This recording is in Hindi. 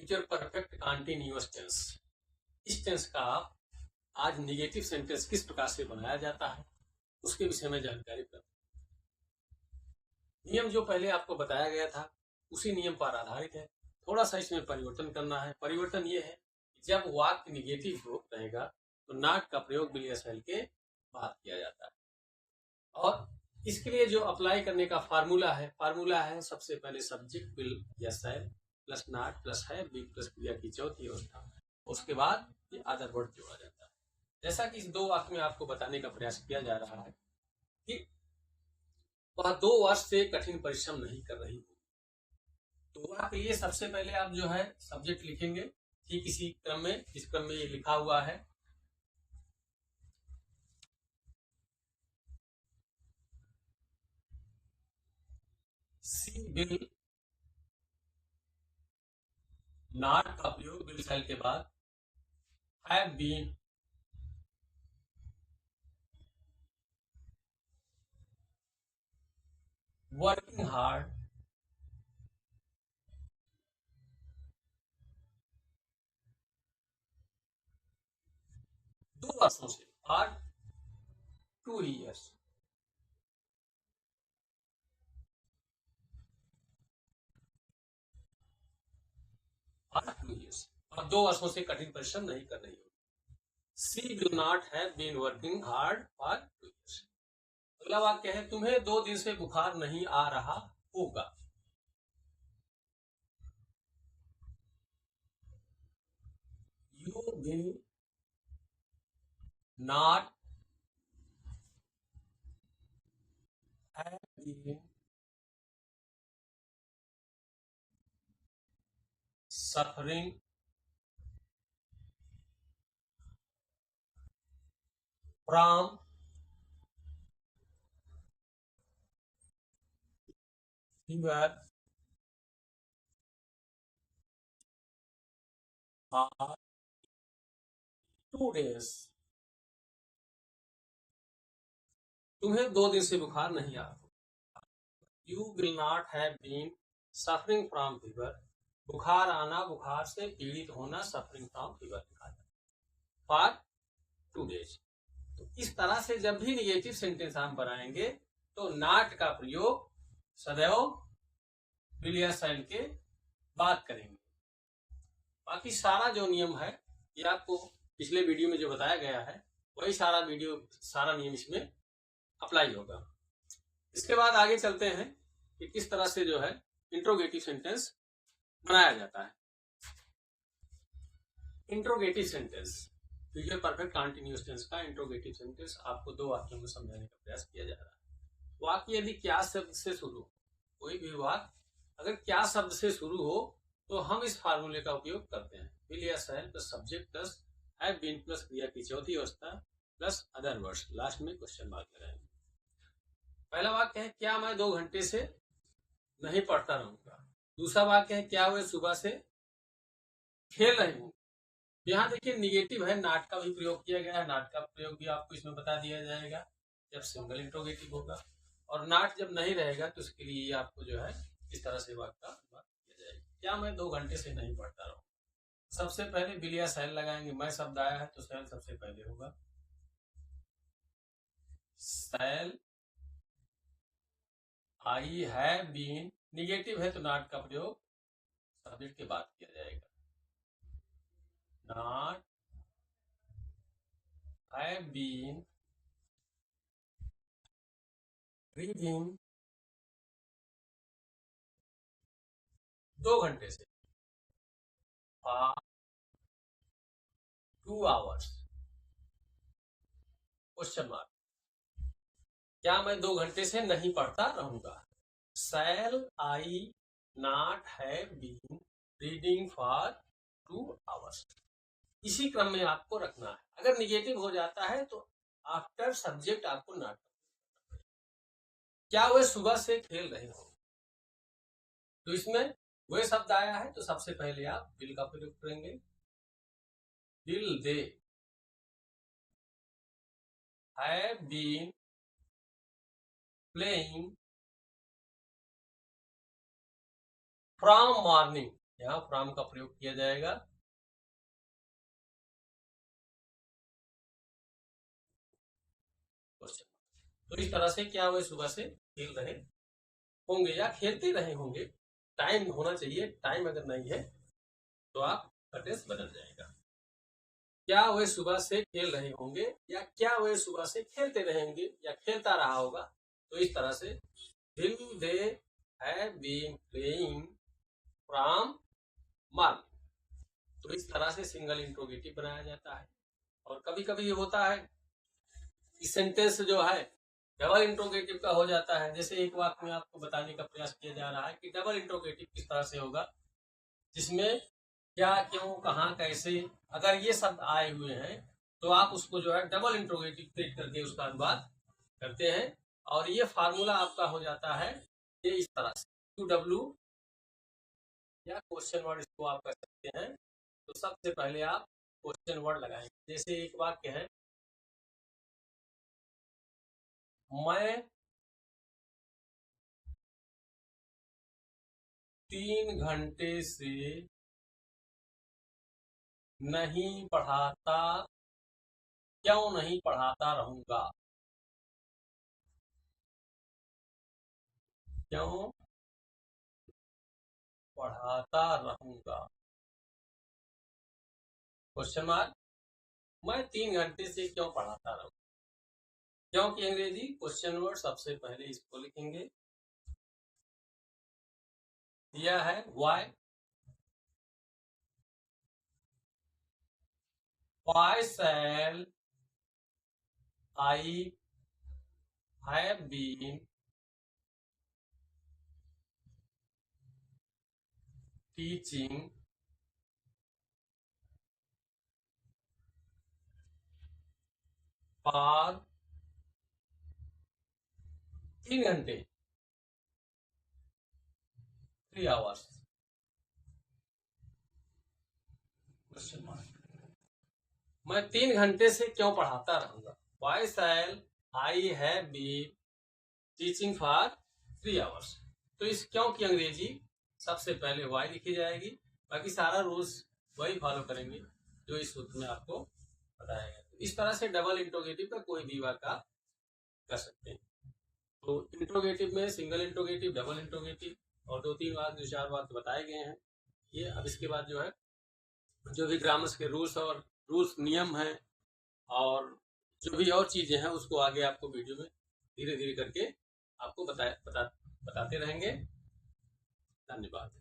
Future perfect continuous tense. इस टेंस का आज निगेटिव सेंटेंस किस प्रकार से बनाया जाता है उसके विषय में जानकारी प्राप्त। नियम जो पहले आपको बताया गया था उसी नियम पर आधारित है। थोड़ा सा इसमें परिवर्तन करना है। परिवर्तन ये है कि जब वाक्य निगेटिव रहेगा तो नॉट का प्रयोग विल या शैल के बाद किया जाता है। और इसके लिए जो अप्लाई करने का फार्मूला है सबसे पहले सब्जेक्ट विल या शैल प्लस नॉट प्लस है बी प्लस क्रिया की चौथी अवस्था, उसके बाद ये अदर वर्ड जोड़ा जाता है। जैसा कि इस दो वाक्य में आपको बताने का प्रयास किया जा रहा है कि वह 2 वर्ष से कठिन परिश्रम नहीं कर रही हो, तो वह के लिए सबसे पहले आप जो है सब्जेक्ट लिखेंगे ठीक इसी क्रम में, इस क्रम में ये लिखा हुआ है। सी विल नॉट का प्रयोग विल शैल के बाद हैव बीन वर्किंग हार्ड दो वर्षों से फॉर 2 years। और 2 वर्षों से कठिन परिश्रम नहीं कर रही हो। She will not have been working hard for 2 years। अगला वाक्य है तुम्हें 2 दिन से बुखार नहीं आ रहा होगा। You will not have been suffering from fever for 2 days। तुम्हें 2 दिन से बुखार नहीं आ रहा। You will not have been suffering from fever. बुखार आना, बुखार से पीड़ित होना, सफरिंग फ्रॉम फीवर लिखा जाता है फॉर 2 days। तो इस तरह से जब भी निगेटिव सेंटेंस हम बनाएंगे तो नॉट का प्रयोग सदैव विल या शैल के बाद करेंगे। बाकी सारा जो नियम है ये आपको पिछले वीडियो में जो बताया गया है वही सारा नियम इसमें अप्लाई होगा। इसके बाद आगे चलते हैं कि किस तरह से जो है इंट्रोगेटिव सेंटेंस बनाया जाता है। Interrogative sentence future perfect continuous tense का इंट्रोगेटिव सेंटेंस आपको 2 वाक्यों में समझाने का प्रयास किया जा रहा है। वाक्य यदि क्या शब्द से शुरू हो, कोई भी वाक्य अगर क्या शब्द से शुरू हो तो हम इस फार्मूले का उपयोग करते हैं। विल या shall plus subject plus have been plus क्रिया की चौथी अवस्था प्लस अदर वर्ड्स, लास्ट में क्वेश्चन मार्क लगाएंगे। पहला वाक्य है क्या मैं 2 घंटे से नहीं पढ़ता रहूंगा। दूसरा वाक्य है क्या वे सुबह से खेल रहे हूँ। यहाँ देखिए निगेटिव है, नॉट का भी प्रयोग किया गया है। नॉट का प्रयोग भी आपको इसमें बता दिया जाएगा जब सिंगल इंट्रोगेटिव होगा, और नॉट जब नहीं रहेगा तो इसके लिए आपको जो है इस तरह से वाक्य का अनुवाद किया जाएगा। क्या मैं 2 घंटे से नहीं पढ़ता रहूँ। सबसे पहले विल या शैल लगाएंगे। मैं शब्द आया है तो शैल सबसे पहले होगा। शैल आई हैव बीन, निगेटिव है तो नॉट का प्रयोग सब्जेक्ट के बाद किया जाएगा। नॉट हैव बीन रीडिंग 2 घंटे से फॉर 2 hours क्वेश्चन मार्क। क्या मैं 2 घंटे से नहीं पढ़ता रहूंगा। Shall I not have been reading for 2 hours। इसी क्रम में आपको रखना है। अगर निगेटिव हो जाता है तो आफ्टर सब्जेक्ट आपको नॉट। क्या वे सुबह से खेल रहे हो, तो इसमें वे शब्द आया है तो सबसे पहले आप विल का प्रयोग करेंगे। Will they have been playing from morning. यहाँ फ्रॉम का प्रयोग किया जाएगा। तो इस तरह से क्या हुए, सुबह से खेल रहे होंगे या खेलते रहे होंगे। टाइम होना चाहिए, टाइम अगर नहीं है तो आपका टेंस बदल जाएगा। क्या वे सुबह से खेल रहे होंगे या क्या वे सुबह से खेलते रहेंगे या खेलता रहा होगा। तो इस तरह से will they have been playing from morning. तो इस तरह से सिंगल इंट्रोगेटिव बनाया जाता है। और कभी कभी होता है कि सेंटेंस जो है डबल इंट्रोगेटिव का हो जाता है। जैसे एक वाक्य में आपको बताने का प्रयास किया जा रहा है कि डबल इंट्रोगेटिव किस तरह से होगा, जिसमें क्या, क्यों, कहाँ, कैसे, अगर ये शब्द आए हुए हैं तो आप उसको जो है डबल इंट्रोगेटिव क्रिएट करके उसका अनुवाद करते हैं। और ये फार्मूला आपका हो जाता है ये इस तरह से, QW या क्वेश्चन वर्ड इसको आप कर सकते हैं। तो सबसे पहले आप क्वेश्चन वर्ड लगाएंगे। जैसे एक वाक्य है, मैं 3 घंटे से नहीं पढ़ाता, क्यों नहीं पढ़ाता रहूंगा। क्यों पढ़ाता रहूंगा, क्वेश्चन मार्क। मैं 3 घंटे से क्यों पढ़ाता रहूं। क्यों की अंग्रेजी क्वेश्चन वर्ड सबसे पहले इसको लिखेंगे। यह है why। Why shall I have been teaching for 3 घंटे 3 hours, क्वेश्चन मार्क। मैं 3 घंटे से क्यों पढ़ाता रहूंगा। Why shall I have been teaching for 3 hours। तो इस क्यों की अंग्रेजी सबसे पहले why लिखी जाएगी, बाकी सारा रूल्स वही फॉलो करेंगे जो इस सूत्र में आपको बताया गया। तो इस तरह से डबल इंट्रोगेटिव का कोई भी वाक्य कर सकते हैं। तो इंट्रोगेटिव में सिंगल इंट्रोगेटिव, डबल इंट्रोगेटिव और 2-3 वाक्य 4 वाक्य बताए गए हैं ये। अब इसके बाद जो है जो भी ग्रामर्स के रूल्स नियम हैं और जो भी और चीजें हैं उसको आगे आपको वीडियो में धीरे धीरे करके आपको बताते रहेंगे। धन्यवाद।